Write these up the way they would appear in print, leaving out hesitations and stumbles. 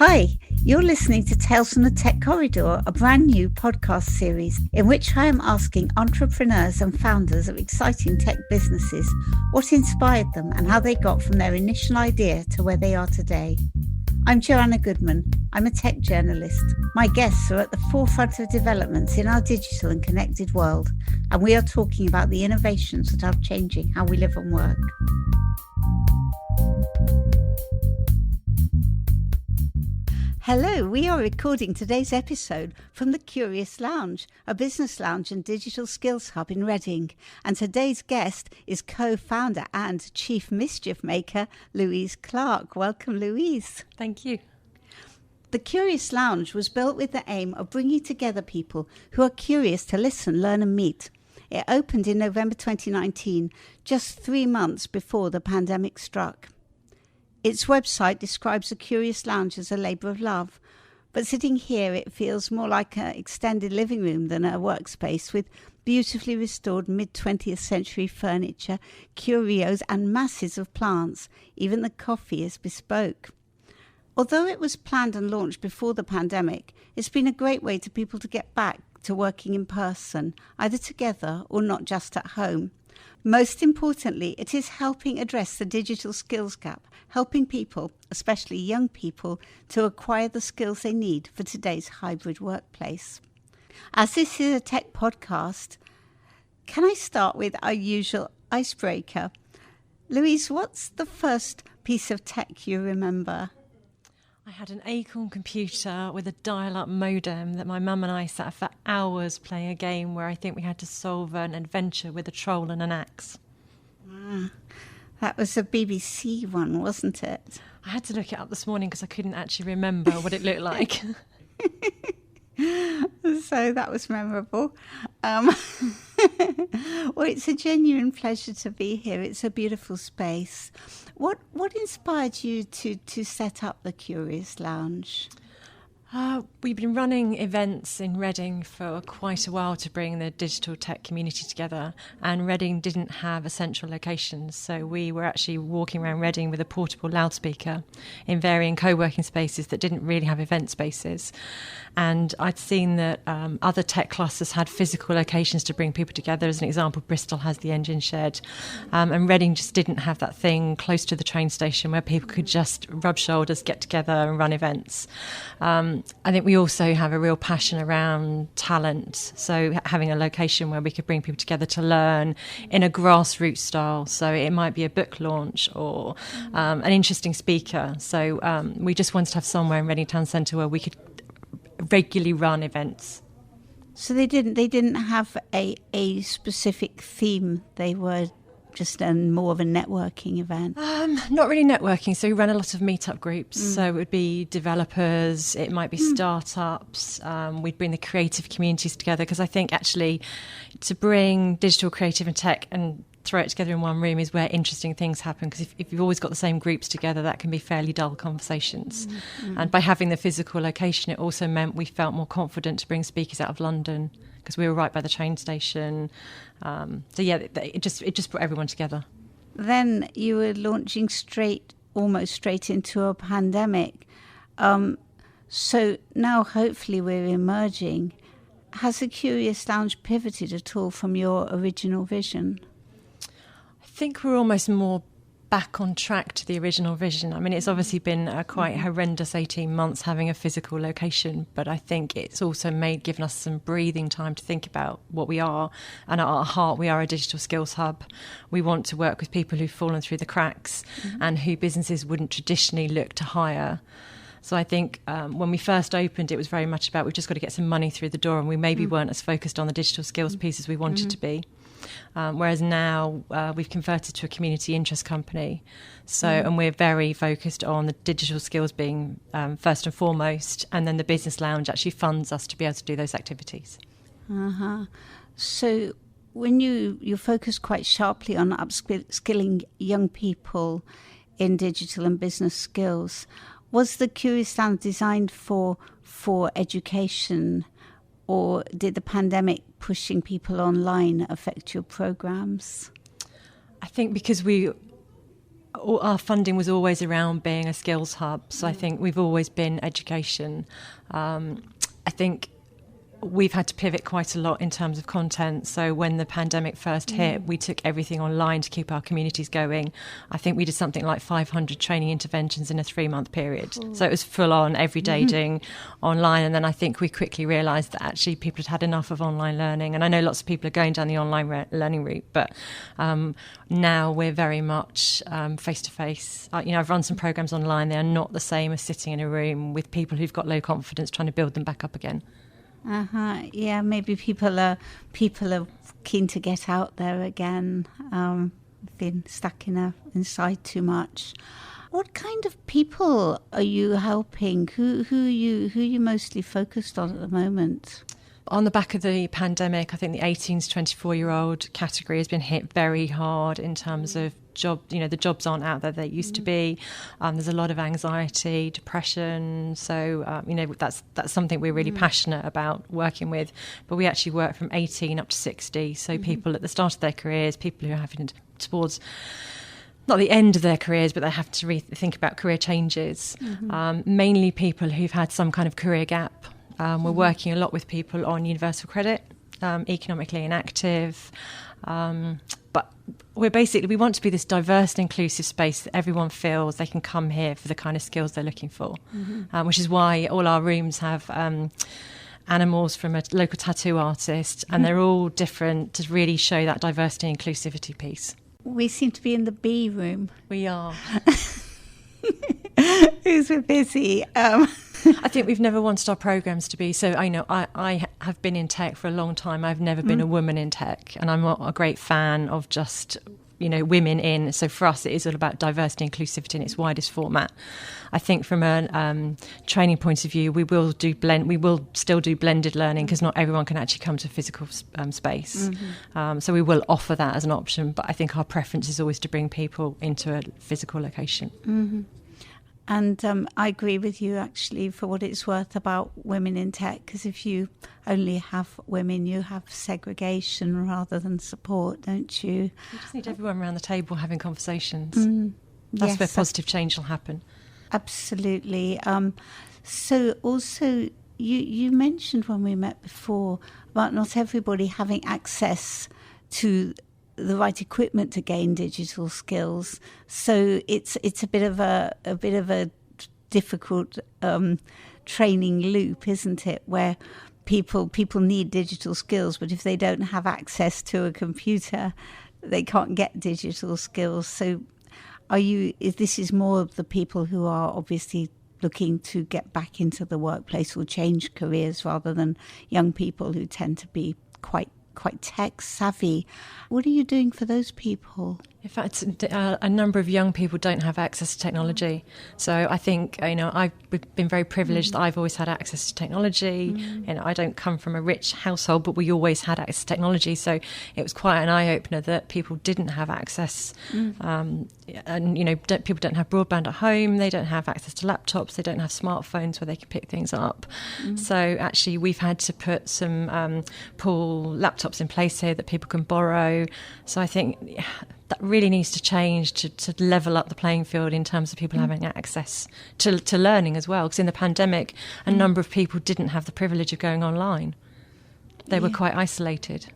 Hi, you're listening to Tales from the Tech Corridor, a brand new podcast series in which I am asking entrepreneurs and founders of exciting tech businesses what inspired them and how they got from their initial idea to where they are today. I'm Joanna Goodman. I'm a tech journalist. My guests are at the forefront of developments in our digital and connected world, and we are talking about the innovations that are changing how we live and work. Hello, we are recording today's episode from the Curious Lounge, a business lounge and digital skills hub in Reading. And today's guest is co-founder and chief mischief maker, Louize Clarke. Welcome, Louise. Thank you. The Curious Lounge was built with the aim of bringing together people who are curious to listen, learn and meet. It opened in November 2019, just 3 months before the pandemic struck. Its website describes the Curious Lounge as a labour of love, but sitting here it feels more like an extended living room than a workspace, with beautifully restored mid-20th century furniture, curios and masses of plants. Even the coffee is bespoke. Although it was planned and launched before the pandemic, it's been a great way to people to get back to working in person, either together or not just at home. Most importantly, it is helping address the digital skills gap, helping people, especially young people, to acquire the skills they need for today's hybrid workplace. As this is a tech podcast, can I start with our usual icebreaker? Louise, what's the first piece of tech you remember? I had an Acorn computer with a dial-up modem that my mum and I sat for hours playing a game where I think we had to solve an adventure with a troll and an axe. That was a BBC one, wasn't it? I had to look it up this morning because I couldn't actually remember what it looked like. So that was memorable. Well, it's a genuine pleasure to be here. It's a beautiful space. What inspired you to set up the Curious Lounge? We've been running events in Reading for quite a while to bring the digital tech community together, and Reading didn't have a central location, so we were actually walking around Reading with a portable loudspeaker in varying co-working spaces that didn't really have event spaces. And I'd seen that other tech clusters had physical locations to bring people together. As an example, Bristol has the engine shed, and Reading just didn't have that thing close to the train station where people could just rub shoulders, get together and run events. I think we also have a real passion around talent, so having a location where we could bring people together to learn in a grassroots style. So it might be a book launch or an interesting speaker. So we just wanted to have somewhere in Reading Town Centre where we could regularly run events. So they didn't have a specific theme. They were just more of a networking event? Not really networking. So we run a lot of meetup groups. So it would be developers, it might be startups. We'd bring the creative communities together, because I think actually to bring digital, creative and tech and throw it together in one room is where interesting things happen, because if you've always got the same groups together, that can be fairly dull conversations. And by having the physical location, it also meant we felt more confident to bring speakers out of London, because we were right by the train station. So yeah, it just brought everyone together. Then you were launching almost straight into a pandemic. So now hopefully we're emerging. Has the Curious Lounge pivoted at all from your original vision? I think we're almost more back on track to the original vision. I mean, it's obviously been a quite horrendous 18 months having a physical location, but I think it's also given us some breathing time to think about what we are. And at our heart, we are a digital skills hub. We want to work with people who've fallen through the cracks and who businesses wouldn't traditionally look to hire. So I think when we first opened, it was very much about we've just got to get some money through the door, and we maybe weren't as focused on the digital skills piece as we wanted to be. Whereas now we've converted to a community interest company. So, and we're very focused on the digital skills being first and foremost, and then the business lounge actually funds us to be able to do those activities. So when you focus quite sharply on upskilling young people in digital and business skills, was the Curious Lounge designed for education, or did the pandemic pushing people online affect your programs? I think because we our funding was always around being a skills hub. So I think we've always been education. I think we've had to pivot quite a lot in terms of content. So when the pandemic first hit, we took everything online to keep our communities going. I think we did something like 500 training interventions in a 3-month period. So it was full on, every day doing online. And then I think we quickly realised that actually people had had enough of online learning. And I know lots of people are going down the online learning route, but now we're very much face-to-face. I've run some programmes online. They are not the same as sitting in a room with people who've got low confidence trying to build them back up again. Yeah, maybe people are keen to get out there again. Been stuck inside too much. What kind of people are you helping? Who are you mostly focused on at the moment? On the back of the pandemic, I think the 18 to 24-year-old category has been hit very hard in terms of the jobs aren't out there they used to be. There's a lot of anxiety, depression. So, that's something we're really passionate about working with. But we actually work from 18 up to 60. So people at the start of their careers, people who are having towards not the end of their careers, but they have to think about career changes. Mainly people who've had some kind of career gap. We're working a lot with people on universal credit, economically inactive. But we want to be this diverse and inclusive space that everyone feels they can come here for the kind of skills they're looking for, which is why all our rooms have animals from a local tattoo artist, and they're all different to really show that diversity and inclusivity piece. We seem to be in the B room. We are. Who's we're busy. I think we've never wanted our programmes to be so. I have been in tech for a long time. I've never been a woman in tech, and I'm not a great fan of just women in. So for us, it is all about diversity and inclusivity in its widest format. I think from a training point of view, we will still do blended learning because not everyone can actually come to a physical space. So we will offer that as an option, but I think our preference is always to bring people into a physical location. And I agree with you, actually, for what it's worth, about women in tech, because if you only have women, you have segregation rather than support, don't you? You just need everyone around the table having conversations. That's where positive change will happen. Absolutely. So also, you mentioned when we met before about not everybody having access to the right equipment to gain digital skills. So it's a bit of a difficult training loop, isn't it? Where people need digital skills, but if they don't have access to a computer, they can't get digital skills. So this is more of the people who are obviously looking to get back into the workplace or change careers, rather than young people who tend to be quite tech savvy. What are you doing for those people? In fact, a number of young people don't have access to technology. So I think, I've been very privileged that I've always had access to technology. I don't come from a rich household, but we always had access to technology. So it was quite an eye-opener that people didn't have access. And, people don't have broadband at home. They don't have access to laptops. They don't have smartphones where they can pick things up. So actually, we've had to put some pool laptops in place here that people can borrow. So I think that really needs to change to level up the playing field in terms of people having access to learning as well. Because in the pandemic, a number of people didn't have the privilege of going online. They were quite isolated.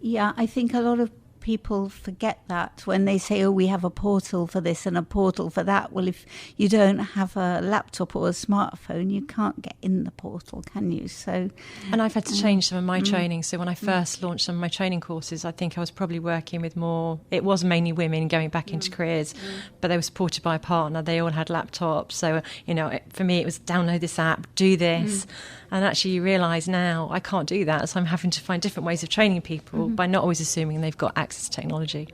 Yeah, I think a lot of people forget that when they say, we have a portal for this and a portal for that. Well, if you don't have a laptop or a smartphone, you can't get in the portal, can you? So, and I've had to change some of my training. So when I first launched some of my training courses, I think I was probably working with it was mainly women going back into careers, but they were supported by a partner. They all had laptops. So, for me, it was download this app, do this. And actually you realise now I can't do that. So I'm having to find different ways of training people by not always assuming they've got access to technology.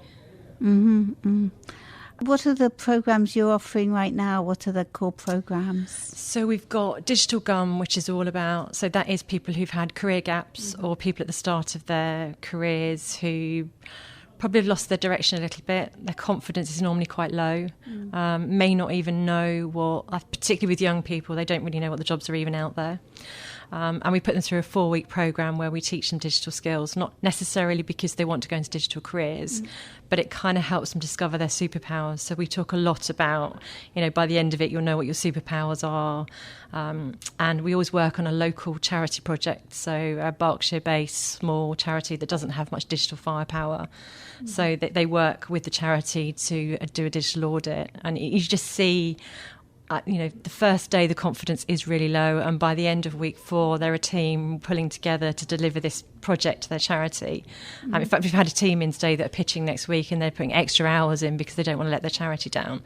What are the programmes you're offering right now? What are the core programmes? So we've got Digital Gum, which is all about, so that is people who've had career gaps or people at the start of their careers who probably have lost their direction a little bit. Their confidence is normally quite low, may not even know particularly with young people, they don't really know what the jobs are even out there. And we put them through a 4-week programme where we teach them digital skills, not necessarily because they want to go into digital careers, but it kind of helps them discover their superpowers. So we talk a lot about, by the end of it, you'll know what your superpowers are. And we always work on a local charity project, so a Berkshire-based small charity that doesn't have much digital firepower. So they work with the charity to do a digital audit. And you just see... the first day the confidence is really low, and by the end of week 4 they're a team pulling together to deliver this project to their charity. In fact, we've had a team in today that are pitching next week, and they're putting extra hours in because they don't want to let their charity down.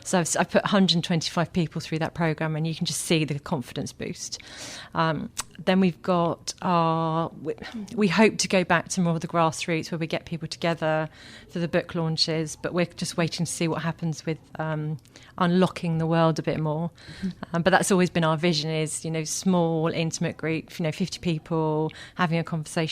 So I've put 125 people through that programme, and you can just see the confidence boost. Then we've got we hope to go back to more of the grassroots where we get people together for the book launches, but we're just waiting to see what happens with unlocking the world a bit more. But that's always been our vision, is small intimate group, 50 people having a conversation.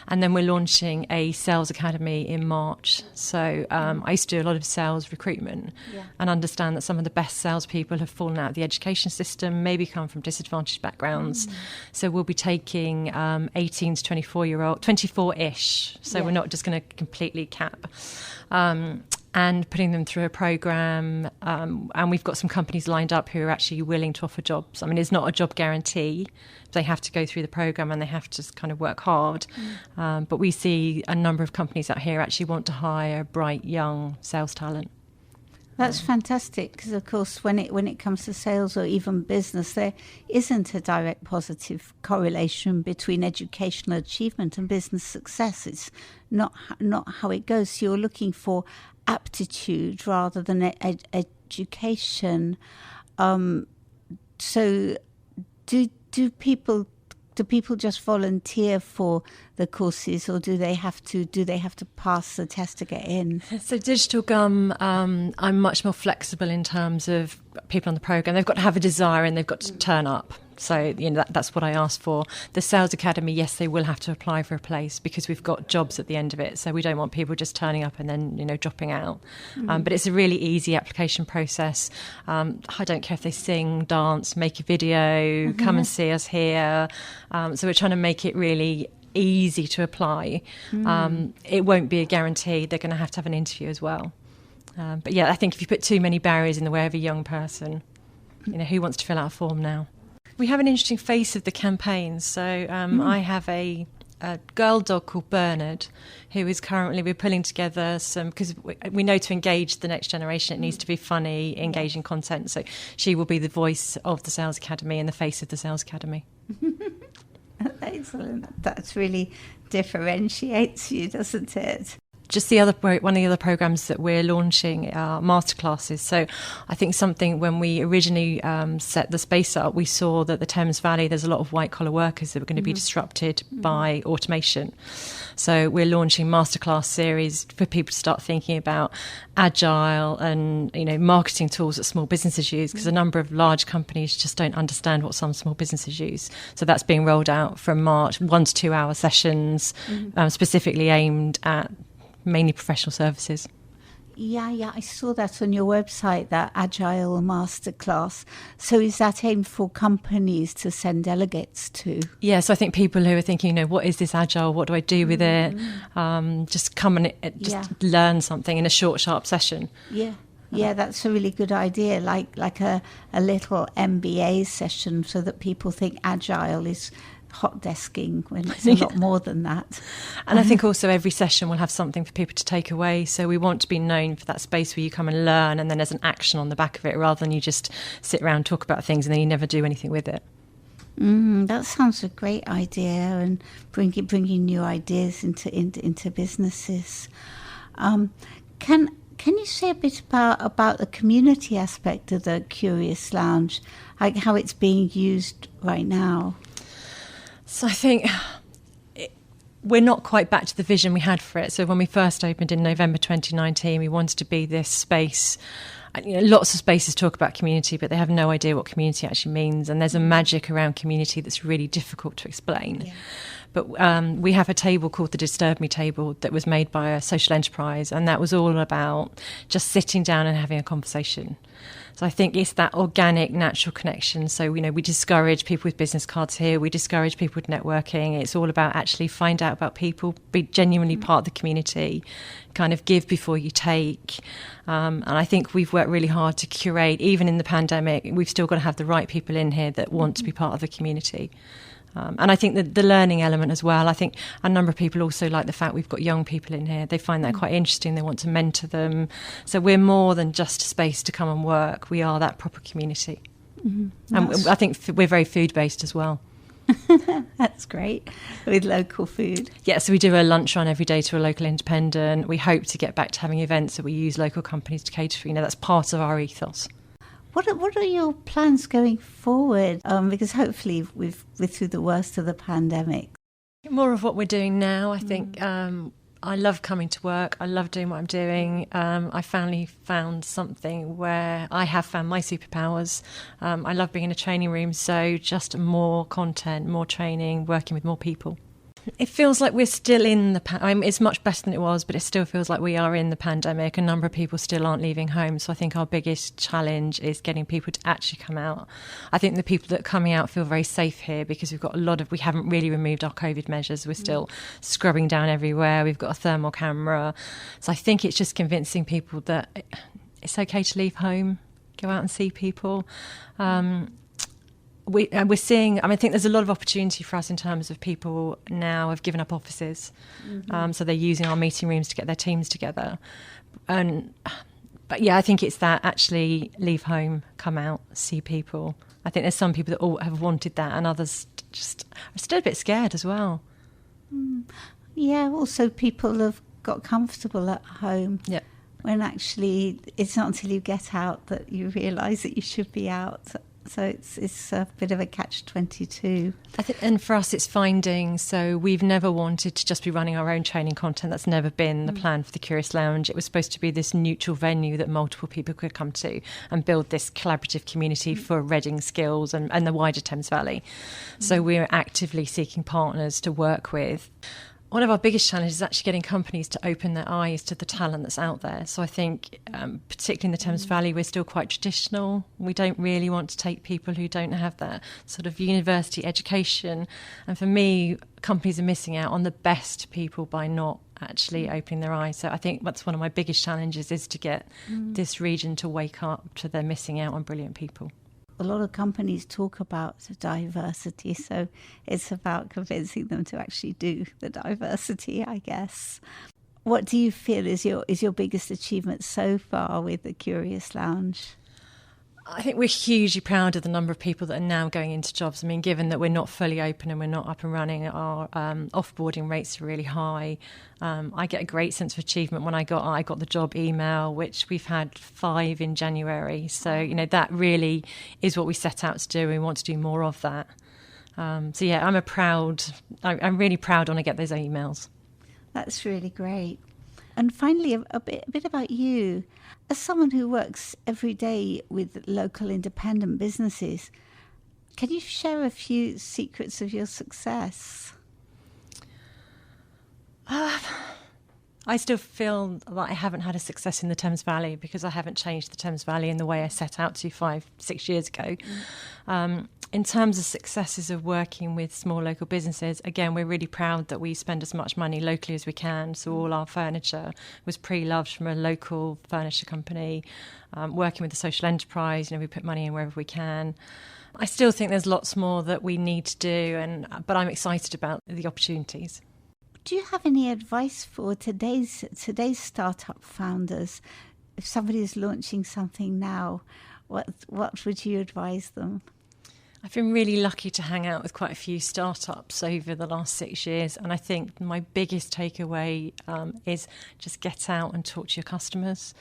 And then we're launching a sales academy in March. So I used to do a lot of sales recruitment and understand that some of the best salespeople have fallen out of the education system, maybe come from disadvantaged backgrounds. So we'll be taking 18 to 24-ish. So we're not just going to completely cap. And putting them through a programme. And we've got some companies lined up who are actually willing to offer jobs. I mean, it's not a job guarantee. They have to go through the programme and they have to kind of work hard. But we see a number of companies out here actually want to hire bright, young sales talent. That's fantastic, because of course when it comes to sales or even business, there isn't a direct positive correlation between educational achievement and business success. It's not how it goes. So you're looking for aptitude rather than education. So do people just volunteer for the courses, or do they have to pass the test to get in? So Digital Gum, I'm much more flexible in terms of people on the programme. They've got to have a desire and they've got to turn up. So that's what I asked for. The Sales Academy, yes, they will have to apply for a place because we've got jobs at the end of it. So we don't want people just turning up and then dropping out. But it's a really easy application process. I don't care if they sing, dance, make a video, come and see us here. So we're trying to make it really easy to apply. It won't be a guarantee. They're going to have an interview as well. But I think if you put too many barriers in the way of a young person, who wants to fill out a form now? We have an interesting face of the campaign. So I have a girl dog called Bernard, who is currently, we're pulling together some, because we know to engage the next generation, it needs to be funny, engaging content. So she will be the voice of the Sales Academy and the face of the Sales Academy. Excellent. That really differentiates you, doesn't it? Just one of the other programs that we're launching are masterclasses. So I think something when we originally set the space up, we saw that the Thames Valley, there's a lot of white collar workers that were going to be disrupted by automation. So we're launching masterclass series for people to start thinking about agile and marketing tools that small businesses use, because a number of large companies just don't understand what some small businesses use. So that's being rolled out from March, 1 to 2 hour sessions, specifically aimed at mainly professional services. Yeah, I saw that on your website, that Agile Masterclass. So is that aimed for companies to send delegates to? Yeah, so I think people who are thinking, what is this Agile? What do I do with it? Just come and learn something in a short, sharp session. Yeah, that's a really good idea, like a little MBA session, so that people think Agile is hot desking when it's a lot more than that. And I think also every session will have something for people to take away. So we want to be known for that space where you come and learn, and then there's an action on the back of it, rather than you just sit around, talk about things, and then you never do anything with it. That sounds a great idea, and bringing new ideas into businesses. Can you say a bit about the community aspect of the Curious Lounge, like how it's being used right now? So I think we're not quite back to the vision we had for it. So when we first opened in November 2019, we wanted to be this space. Lots of spaces talk about community, but they have no idea what community actually means. And there's a magic around community that's really difficult to explain. Yeah. But we have a table called the Disturb Me table that was made by a social enterprise, and that was all about just sitting down and having a conversation. So I think it's that organic, natural connection. So, we discourage people with business cards here. We discourage people with networking. It's all about actually find out about people, be genuinely part of the community, kind of give before you take. And I think we've worked really hard to curate, even in the pandemic, we've still got to have the right people in here that want to be part of the community. And I think the learning element as well. I think a number of people also like the fact we've got young people in here. They find that quite interesting. They want to mentor them. So we're more than just a space to come and work. We are that proper community. Mm-hmm. And I think we're very food-based as well. That's great, with local food. Yeah, so we do a lunch run every day to a local independent. We hope to get back to having events that we use local companies to cater for. That's part of our ethos. What are your plans going forward? Because hopefully we're through the worst of the pandemic. More of what we're doing now. I think I love coming to work. I love doing what I'm doing. I finally found something where I have found my superpowers. I love being in a training room, so just more content, more training, working with more people. It feels like we're still in the it's much better than it was, but it still feels like we are in the pandemic. A number of people still aren't leaving home. So I think our biggest challenge is getting people to actually come out. I think the people that are coming out feel very safe here because we haven't really removed our COVID measures. We're still scrubbing down everywhere. We've got a thermal camera. So I think it's just convincing people that it's okay to leave home, go out and see people. We're seeing, I think there's a lot of opportunity for us in terms of people now have given up offices. So they're using our meeting rooms to get their teams together. But yeah, I think it's that actually leave home, come out, see people. I think there's some people that all have wanted that and others just are still a bit scared as well. Yeah, also people have got comfortable at home. Yeah. When actually it's not until you get out that you realise that you should be out. So it's a bit of a catch-22. I think, and for us, it's finding. So we've never wanted to just be running our own training content. That's never been the plan for the Curious Lounge. It was supposed to be this neutral venue that multiple people could come to and build this collaborative community for Reading skills and the wider Thames Valley. So we're actively seeking partners to work with. One of our biggest challenges is actually getting companies to open their eyes to the talent that's out there. So I think, particularly in the Thames Valley, we're still quite traditional. We don't really want to take people who don't have that sort of university education. And for me, companies are missing out on the best people by not actually opening their eyes. So I think that's one of my biggest challenges is to get this region to wake up to they're missing out on brilliant people. A lot of companies talk about diversity, so it's about convincing them to actually do the diversity, I guess. What do you feel is your biggest achievement so far with the Curious Lounge? I think we're hugely proud of the number of people that are now going into jobs. I mean, given that we're not fully open and we're not up and running, our offboarding rates are really high. I get a great sense of achievement when I got the job email, which we've had 5 in January. So, that really is what we set out to do. We want to do more of that. So, yeah, I'm really proud when I get those emails. That's really great. And finally, a bit about you. As someone who works every day with local independent businesses, can you share a few secrets of your success? I still feel that I haven't had a success in the Thames Valley because I haven't changed the Thames Valley in the way I set out to 5-6 years ago. In terms of successes of working with small local businesses, again, we're really proud that we spend as much money locally as we can. So all our furniture was pre-loved from a local furniture company. Working with the social enterprise, we put money in wherever we can. I still think there's lots more that we need to do, but I'm excited about the opportunities. Do you have any advice for today's startup founders? If somebody is launching something now, what would you advise them? I've been really lucky to hang out with quite a few startups over the last 6 years, and I think my biggest takeaway is just get out and talk to your customers.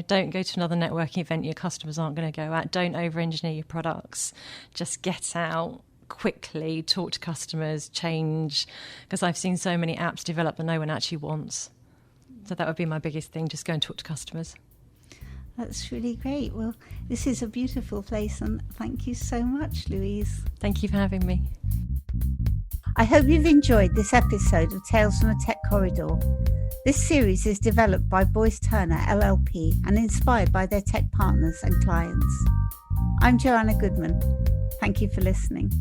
Don't go to another networking event your customers aren't going to go at. Don't over-engineer your products. Just get out quickly, talk to customers, change, because I've seen so many apps develop that no one actually wants. So that would be my biggest thing, just go and talk to customers. That's really great. Well, this is a beautiful place, and thank you so much, Louise. Thank you for having me. I hope you've enjoyed this episode of Tales from a Tech Corridor. This series is developed by Boyce Turner LLP and inspired by their tech partners and clients. I'm Joanna Goodman. Thank you for listening.